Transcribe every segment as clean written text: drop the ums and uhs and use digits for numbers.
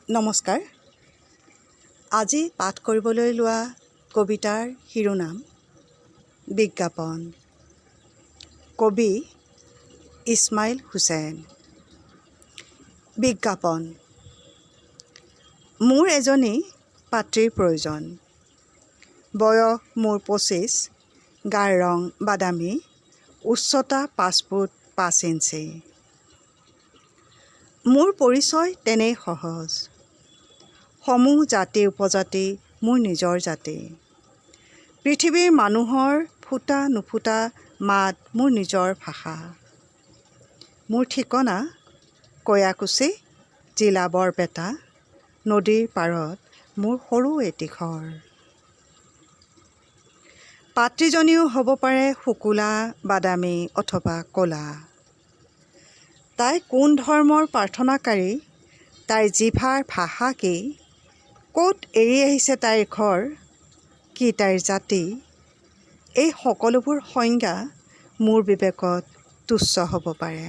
নমস্কাৰ। আজি পাঠ কৰিবলৈ লোৱা কবিতাৰ শিৰোনাম বিজ্ঞাপন। কবি ইছমাইল হুছেইন। বিজ্ঞাপন। মোৰ এজনী পাত্ৰীৰ প্ৰয়োজন। বয়স মোৰ 25, গাৰ ৰং বাদামী, উচ্চতা 5 ফুট 5 ইঞ্চি। মোৰ পৰিচয় তেনেই সহজ। সমূহ জাতি উপজাতি মোৰ নিজৰ জাতি। পৃথিৱীৰ মানুহৰ ফুটা নুফুটা মাত মোৰ নিজৰ ভাষা। মোৰ ঠিকনা কয়াকুছি, জিলা বৰপেটা। নদীৰ পাৰত মোৰ সৰু এটি ঘৰ। পাত্ৰীজনীও হ'ব পাৰে শুকুলা, বাদামী অথবা ক'লা। তাই কোন ধৰ্মৰ প্ৰাৰ্থনাকাৰী, তাইৰ জিভাৰ ভাষা কি, ক'ত এৰি আহিছে তাইৰ ঘৰ, কি তাইৰ জাতি, এই সকলোবোৰ সংজ্ঞা মোৰ বিবেকত তুচ্ছ হ'ব পাৰে।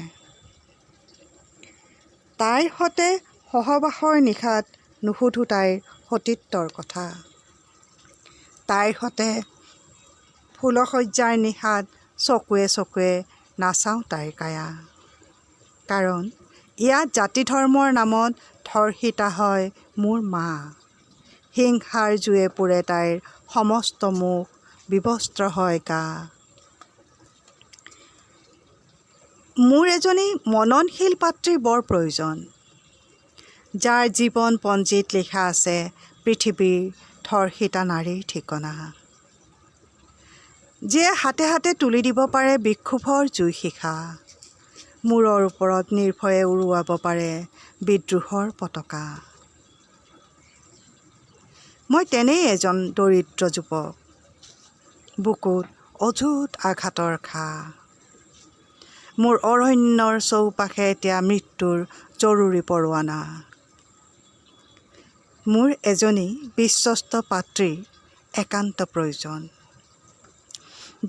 তাইৰ সতে সহবাসৰ নিশাত নুসুধো তাইৰ সতীত্বৰ কথা। তাইৰ সতে ফুলশয্যাৰ নিশাত চকুৱে চকুৱে নাচাওঁ তাইৰ কায়া। কাৰণ ইয়াত জাতি ধৰ্মৰ নামত ধৰ্ষিতা হয় মোৰ মা। হিংসাৰ জুয়ে পুৰে তাইৰ সমস্ত মুখ, বিবস্ত্ৰ হয় গা। মোৰ এজনী মননশীল পাত্ৰীৰ বৰ প্ৰয়োজন, যাৰ জীৱন পঞ্জীত লিখা আছে পৃথিৱীৰ ধৰ্ষিতা নাৰীৰ ঠিকনা। যিয়ে হাতে হাতে তুলি দিব পাৰে বিক্ষোভৰ জুই শিখা, মূৰৰ ওপৰত নিৰ্ভয়ে উৰুৱাব পাৰে বিদ্ৰোহৰ পতাকা। মই তেনেই এজন দৰিদ্ৰ যুৱক, বুকুত অযুত আঘাতৰ ঘা। মোৰ অৰণ্যৰ চৌপাশে এতিয়া মৃত্যুৰ জৰুৰী পৰোৱানা। মোৰ এজনী বিশ্বস্ত পাত্ৰীৰ একান্ত প্ৰয়োজন,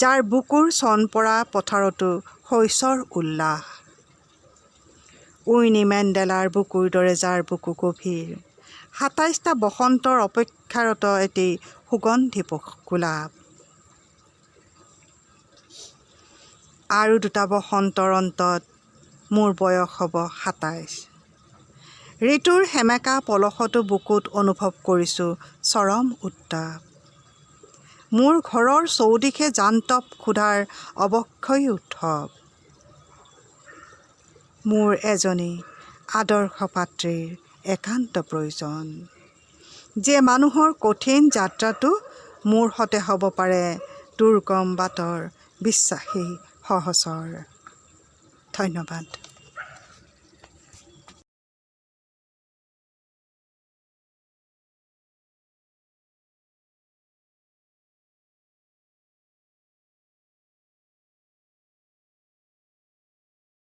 যাৰ বুকুৰ চন পৰা পথাৰতো শস্যৰ উল্লাস। উইনি মেণ্ডেলাৰ বুকুৰ দৰে যাৰ বুকু গভীৰ, 27টা বসন্তৰ অপেক্ষাৰত এটি সুগন্ধি গোলাপ। আৰু 2টা বসন্তৰ অন্তত মোৰ বয়স হ'ব 27। ঋতুৰ সেমেকা পলসতো বুকুত অনুভৱ কৰিছোঁ চৰম উত্তাপ। মোৰ ঘৰৰ চৌদিশে জান্তৱ ক্ষুধাৰ অৱক্ষয়ী উৎসৱ। মোৰ এজনী আদৰ্শ পাত্ৰীৰ একান্ত প্ৰয়োজন, যিয়ে মানুহৰ কঠিন যাত্ৰাটো মোৰ সতে হ'ব পাৰে দুৰ্গম বাটৰ বিশ্বাসী সহচৰ। ধন্যবাদ।